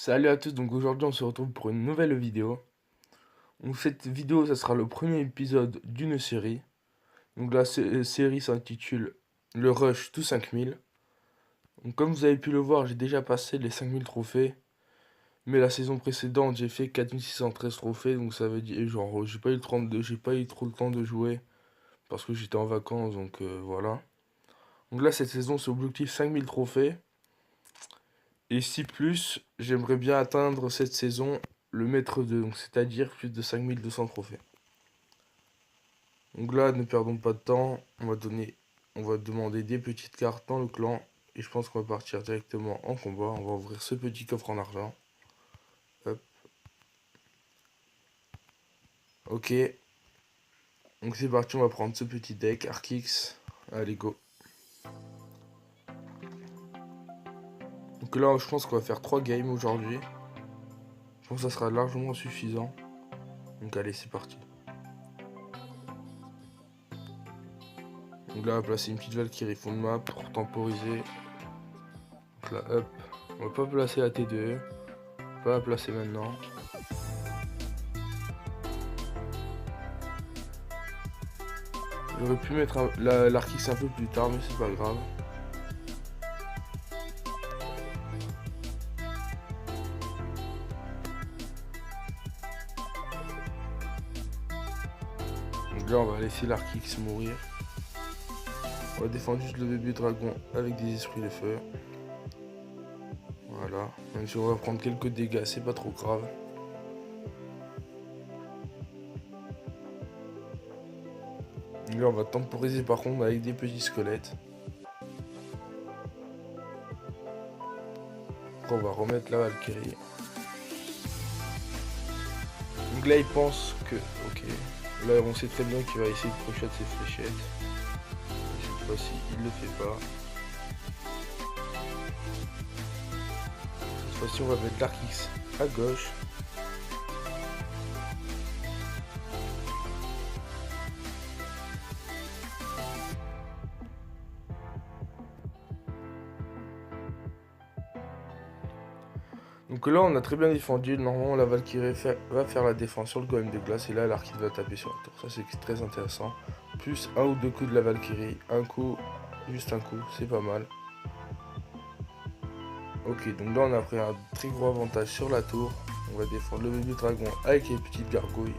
Salut à tous, donc aujourd'hui on se retrouve pour une nouvelle vidéo. Donc cette vidéo, ça sera le premier épisode d'une série. Donc la série s'intitule Le Rush tout 5000. Donc comme vous avez pu le voir, j'ai déjà passé les 5000 trophées. Mais la saison précédente, j'ai fait 4613 trophées. Donc ça veut dire, genre, j'ai pas eu trop le temps de jouer. Parce que j'étais en vacances, donc voilà. Donc là, cette saison, c'est objectif 5000 trophées. Et si plus, j'aimerais bien atteindre cette saison le maître 2, donc c'est-à-dire plus de 5200 trophées. Donc là, ne perdons pas de temps, on va demander des petites cartes dans le clan. Et je pense qu'on va partir directement en combat. On va ouvrir ce petit coffre en argent. Hop. Ok. Donc c'est parti, on va prendre ce petit deck, Arkix. Allez, go. Donc là, je pense qu'on va faire 3 games aujourd'hui. Je pense que ça sera largement suffisant. Donc allez, c'est parti. Donc là, on va placer une petite Valkyrie fond de map pour temporiser. Donc là, hop. On va pas placer la T2. On va pas la placer maintenant. J'aurais pu mettre l'Arkix un peu plus tard, mais c'est pas grave. Donc là, on va laisser l'Arkix mourir. On va défendre juste le bébé dragon avec des esprits de feu. Voilà. Même si on va prendre quelques dégâts, c'est pas trop grave. Là, on va temporiser par contre avec des petits squelettes. Après, on va remettre la Valkyrie. Donc là, il pense que... Ok. Là, on sait très bien qu'il va essayer de crocheter ses fléchettes. Et cette fois-ci, il le fait pas. Cette fois-ci, on va mettre l'Arkix à gauche. Donc là, on a très bien défendu. Normalement, la Valkyrie va faire la défense sur le golem de glace. Et là, l'Arkix va taper sur la tour. Ça, c'est très intéressant. Plus un ou deux coups de la Valkyrie. Un coup, juste un coup. C'est pas mal. Ok, donc là, on a pris un très gros avantage sur la tour. On va défendre le bébé dragon avec les petites gargouilles.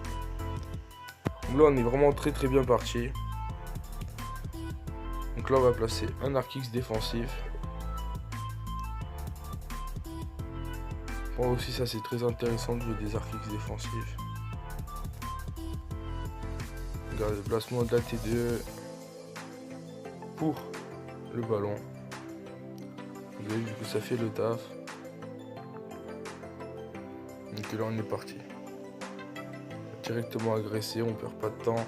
Donc là, on est vraiment très bien parti. Donc là, on va placer un Arkix défensif. Bon, aussi, ça, c'est très intéressant de jouer des Arkix défensifs. Regardez, le placement de la T2 pour le ballon. Vous avez vu que ça fait le taf. Donc là, on est parti. Directement agressé, on perd pas de temps.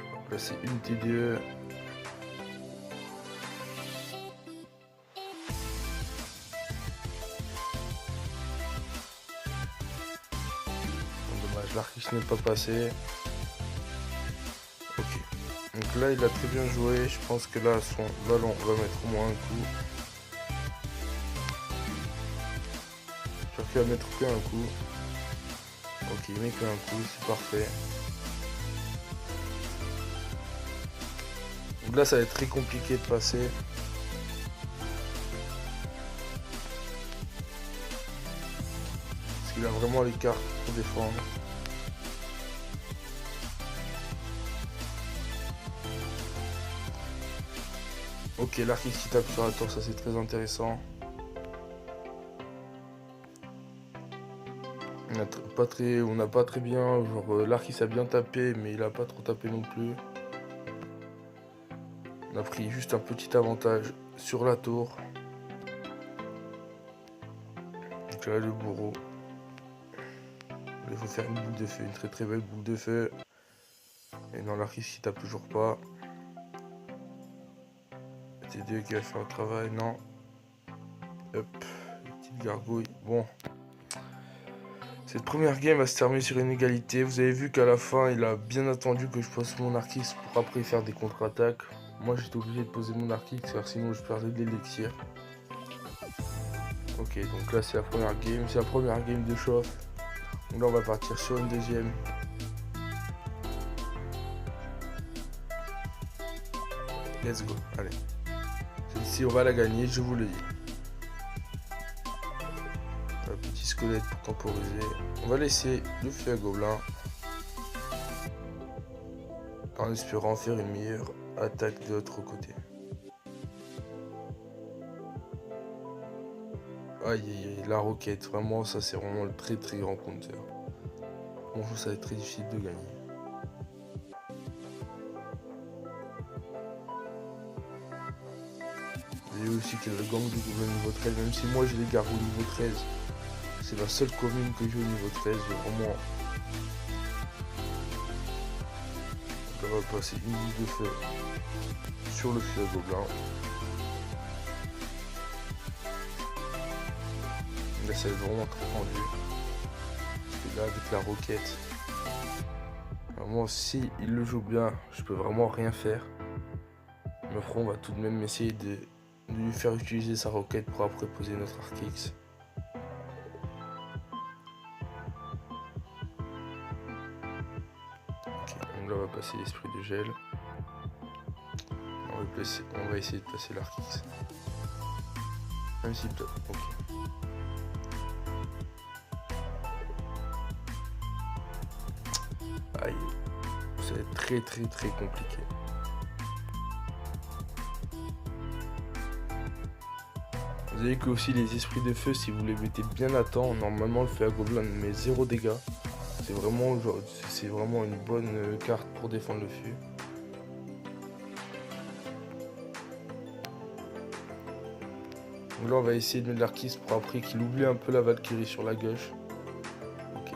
On va placer une T2. Dommage, l'Arkix n'est pas passé. Ok. Donc là, il a très bien joué. Je pense que là, son ballon va mettre au moins un coup. J'espère qu'il va mettre qu'un coup. Ok, il met qu'un coup, c'est parfait. Donc là, ça va être très compliqué de passer. Parce qu'il a vraiment les cartes pour défendre. Ok, l'Arkix qui tape sur la tour, ça c'est très intéressant. On n'a pas très bien, genre l'Arkix a bien tapé, mais il a pas trop tapé non plus. On a pris juste un petit avantage sur la tour. Donc là, le bourreau. Il faut faire une boule de feu, une très belle boule de feu. Et non, l'Arkix qui tape toujours pas. T2 qui va faire le travail, non. Hop, petite gargouille. Bon. Cette première game va se terminer sur une égalité. Vous avez vu qu'à la fin, il a bien attendu que je passe mon Arkix pour après faire des contre-attaques. Moi j'étais obligé de poser mon arc X car sinon je perdais de l'élixir. Ok, donc là c'est la première game, de chauffe. Donc là on va partir sur une deuxième. Let's go, allez. Celle-ci on va la gagner, je vous le dis. Un petit squelette pour temporiser. On va laisser le feu à gobelin. En espérant faire une meilleure attaque de l'autre côté. Aïe aïe aïe, la roquette, vraiment ça c'est vraiment le très très grand compteur. Bon, ça va être très difficile de gagner. Vous voyez aussi que le gang du gobelin niveau 13, même si moi je les garde au niveau 13, c'est la seule commune que j'ai au niveau 13, vraiment. On va passer une boule de feu sur le feu à gobelin. Là ça va être vraiment très tendu. Et là avec la roquette, vraiment si il le joue bien, je peux vraiment rien faire. Mais après on va tout de même essayer de lui faire utiliser sa roquette pour après poser notre arc X. Ok, donc là on va passer l'esprit de gel. On va essayer de passer l'arc X. Même si peut-être. Ok. Aïe. Ça va être très très très compliqué. Vous savez que aussi les esprits de feu, si vous les mettez bien à temps, normalement le feu à gobelin met 0 dégâts. C'est vraiment une bonne carte pour défendre le feu. Donc là on va essayer de mettre l'arc X pour après qu'il oublie un peu la Valkyrie sur la gauche. Ok.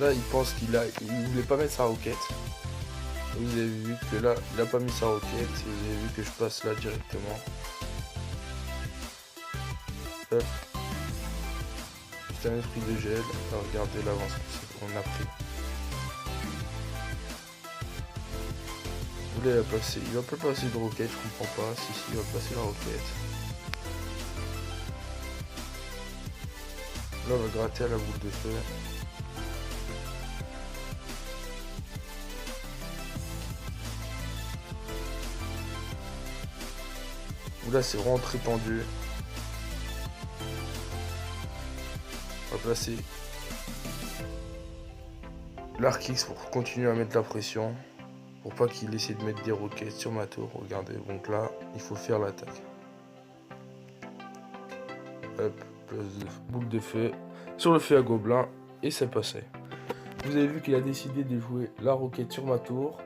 Là il pense qu'il voulait pas mettre sa roquette. Et vous avez vu que là il a pas mis sa roquette et vous avez vu que je passe là directement. Hop. C'est un esprit de gel. Alors, regardez l'avance qu'on a pris. Vous voulez la passer. Il va pas passer de roquette, je comprends pas. Si il va passer la roquette. Là on va gratter à la boule de feu. Là c'est vraiment très tendu. On va placer l'arc X pour continuer à mettre la pression. Pour pas qu'il essaie de mettre des roquettes sur ma tour. Regardez, donc là il faut faire l'attaque. Hop, boule de feu sur le feu à gobelin et c'est passé. Vous avez vu qu'il a décidé de jouer la roquette sur ma tour.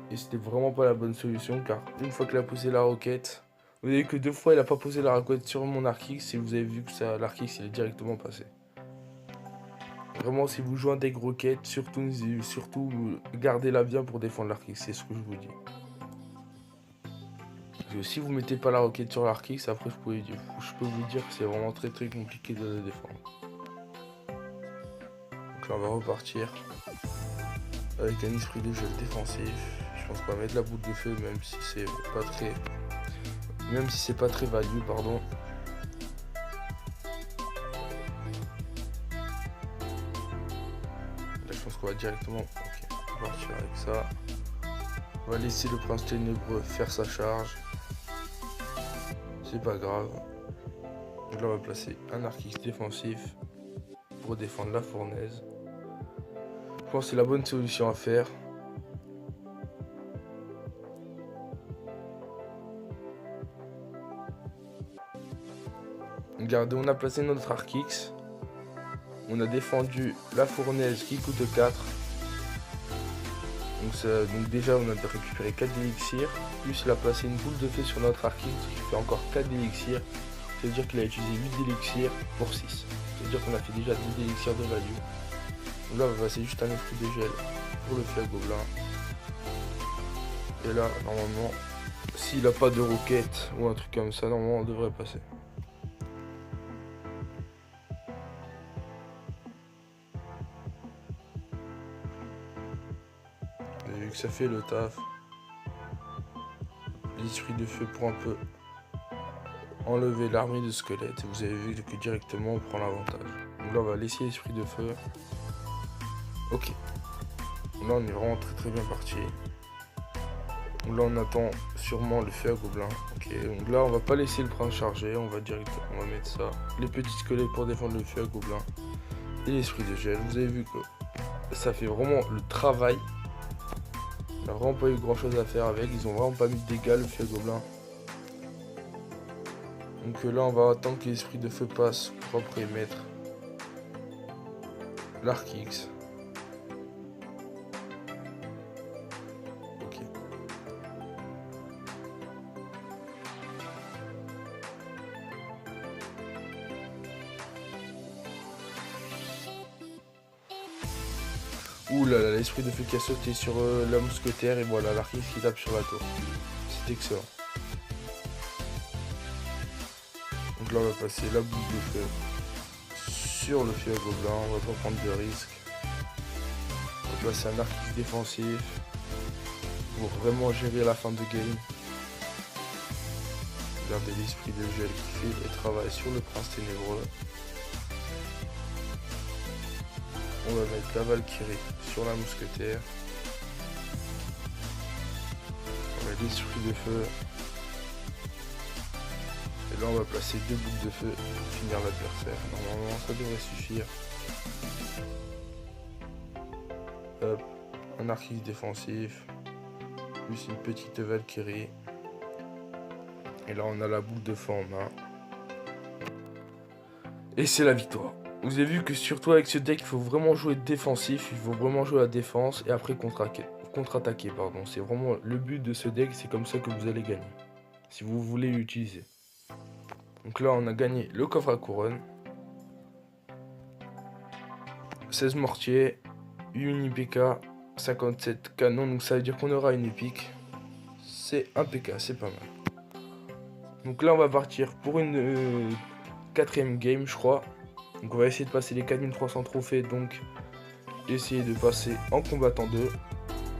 Et c'était vraiment pas la bonne solution car une fois qu'il a posé la roquette, vous avez vu que 2 fois il a pas posé la roquette sur mon arc X et vous avez vu que l'arc X il est directement passé. Vraiment si vous jouez un deck roquette, surtout gardez-la bien pour défendre l'arc X, c'est ce que je vous dis. Parce que si vous mettez pas la roquette sur l'arc X, après je peux vous dire que c'est vraiment très très compliqué de la défendre. Donc là on va repartir avec un esprit de gel défensif. Je pense qu'on va mettre la boule de feu même si c'est pas très value, pardon. Là je pense qu'on va directement partir avec ça. On va laisser le prince ténébreux faire sa charge. C'est pas grave. Donc là on va placer un arc X défensif pour défendre la fournaise. Je pense que c'est la bonne solution à faire. Regardez, on a placé notre arc X. On a défendu la fournaise qui coûte 4. Donc déjà on a récupéré 4 d'élixirs. Plus il a placé une boule de feu sur notre arc X qui fait encore 4 d'élixirs. Ça veut dire qu'il a utilisé 8 d'élixirs pour 6. Ça veut dire qu'on a fait déjà 10 d'élixirs de value. Donc là on va passer juste un esprit de gel pour le feu à gobelin. Et là normalement s'il n'a pas de roquette ou un truc comme ça, normalement on devrait passer. ça fait le taf. L'esprit de feu pour un peu enlever l'armée de squelettes. Vous avez vu que directement on prend l'avantage. Donc là on va laisser l'esprit de feu. Ok. Là on est vraiment très bien parti. Donc là on attend sûrement le feu à gobelins. Ok, donc là on va pas laisser le prince charger, on va mettre ça. Les petits squelettes pour défendre le feu à gobelins. Et l'esprit de gel. Vous avez vu que ça fait vraiment le travail. On n'a vraiment pas eu grand chose à faire avec. Ils ont vraiment pas mis de dégâts le feu à gobelins. Donc là on va attendre que l'esprit de feu passe pour après mettre l'arc X. Ok. Ouh là là, l'esprit de feu qui a sauté sur la mousquetaire et voilà l'arc X qui tape sur la tour. C'est excellent. Donc là on va passer la boule de feu sur le feu à gobelin, on va pas prendre de risques. On va passer un arc défensif pour vraiment gérer la fin de game. Regardez l'esprit de gel qui fait le travail sur le prince ténébreux. On va mettre la Valkyrie sur la mousquetaire. On a l'esprit de feu. Et là on va placer 2 boucles de feu pour finir l'adversaire. Normalement ça devrait suffire. Hop, un arc défensif. Plus une petite Valkyrie. Et là on a la boule de feu en main. Et c'est la victoire. Vous avez vu que surtout avec ce deck il faut vraiment jouer défensif. Il faut vraiment jouer à la défense et après contre-attaquer. C'est vraiment le but de ce deck. C'est comme ça que vous allez gagner. Si vous voulez l'utiliser. Donc là on a gagné le coffre à couronne. 16 mortiers. Une IPK. 57 canons. Donc ça veut dire qu'on aura une épique. C'est un PK. C'est pas mal. Donc là on va partir pour une 4ème game je crois. Donc on va essayer de passer les 4300 trophées. Donc essayer de passer en combattant 2.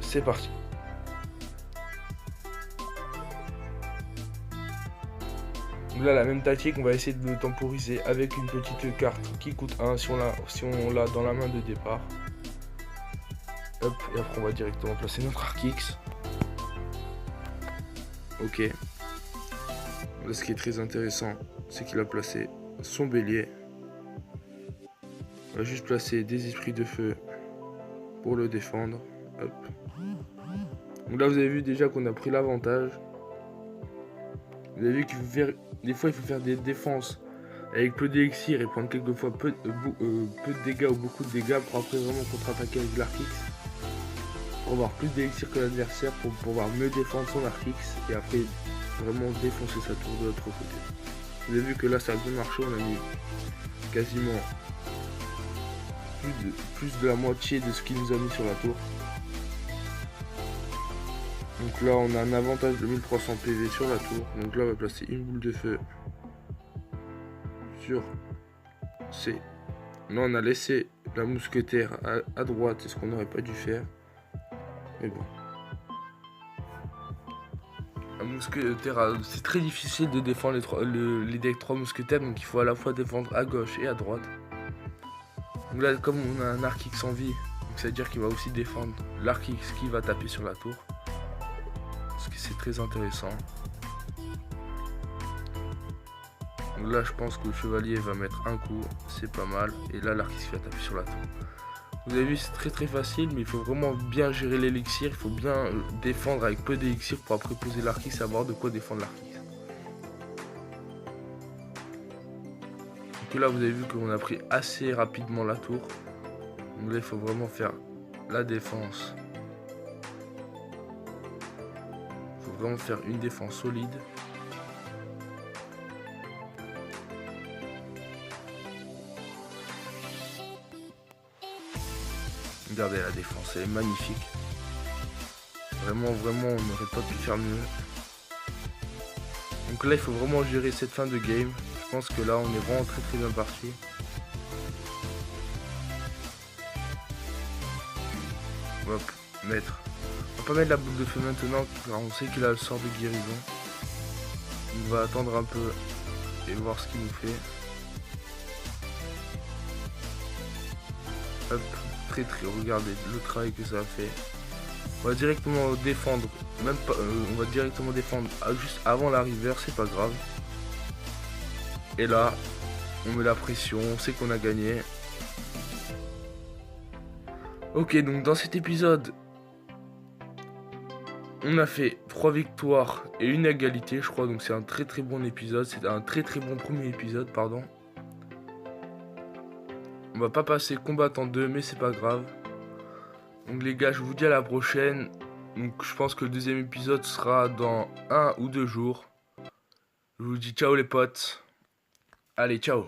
C'est parti. Donc là la même tactique, on va essayer de le temporiser avec une petite carte qui coûte 1 si on l'a dans la main de départ. Hop, et après on va directement placer notre arc X. Ok. Là ce qui est très intéressant, c'est qu'il a placé son bélier. On va juste placer des esprits de feu pour le défendre. Hop. Donc là vous avez vu déjà qu'on a pris l'avantage. Vous avez vu qu'il faut faire, des fois il faut faire des défenses avec peu d'élixir et prendre quelquefois peu de dégâts ou beaucoup de dégâts pour après vraiment contre-attaquer avec l'arc X. Pour avoir plus d'élixir que l'adversaire, pour pouvoir mieux défendre son arc X et après vraiment défoncer sa tour de l'autre côté. Vous avez vu que là ça a bien marché, on a mis quasiment plus de la moitié de ce qu'il nous a mis sur la tour. Donc là on a un avantage de 1300 PV sur la tour. Donc là on va placer une boule de feu sur C. Là on a laissé la mousquetaire à droite, c'est ce qu'on n'aurait pas dû faire. Mais bon. La mousquetaire, c'est très difficile de défendre les decks 3 mousquetaires. Donc il faut à la fois défendre à gauche et à droite. Donc là comme on a un arc X en vie, ça veut dire qu'il va aussi défendre l'arc X qui va taper sur la tour. Parce que c'est très intéressant. Donc là je pense que le chevalier va mettre un coup, c'est pas mal. Et là l'arc X va taper sur la tour. Vous avez vu c'est très facile, mais il faut vraiment bien gérer l'élixir. Il faut bien défendre avec peu d'élixir pour après poser l'arc X et savoir de quoi défendre l'arc X. Donc là vous avez vu qu'on a pris assez rapidement la tour. Donc là il faut vraiment faire la défense. Il faut vraiment faire une défense solide. Regardez la défense, elle est magnifique. Vraiment, on n'aurait pas pu faire mieux. Donc là, il faut vraiment gérer cette fin de game. Je pense que là, on est vraiment très bien parti. Hop, mettre On va pas mettre la boule de feu maintenant car on sait qu'il a le sort de guérison. On va attendre un peu et voir ce qu'il nous fait. Hop, très, regardez le travail que ça a fait. On va directement défendre, même pas, on va directement défendre juste avant la river, c'est pas grave. Et là, on met la pression, on sait qu'on a gagné. Ok, donc dans cet épisode, on a fait 3 victoires et une égalité, je crois. Donc c'est un très bon épisode, c'est un très bon premier épisode, pardon. On va pas passer combattant 2, mais c'est pas grave. Donc les gars, je vous dis à la prochaine. Donc je pense que le deuxième épisode sera dans 1 ou 2 jours. Je vous dis ciao les potes. Allez, ciao.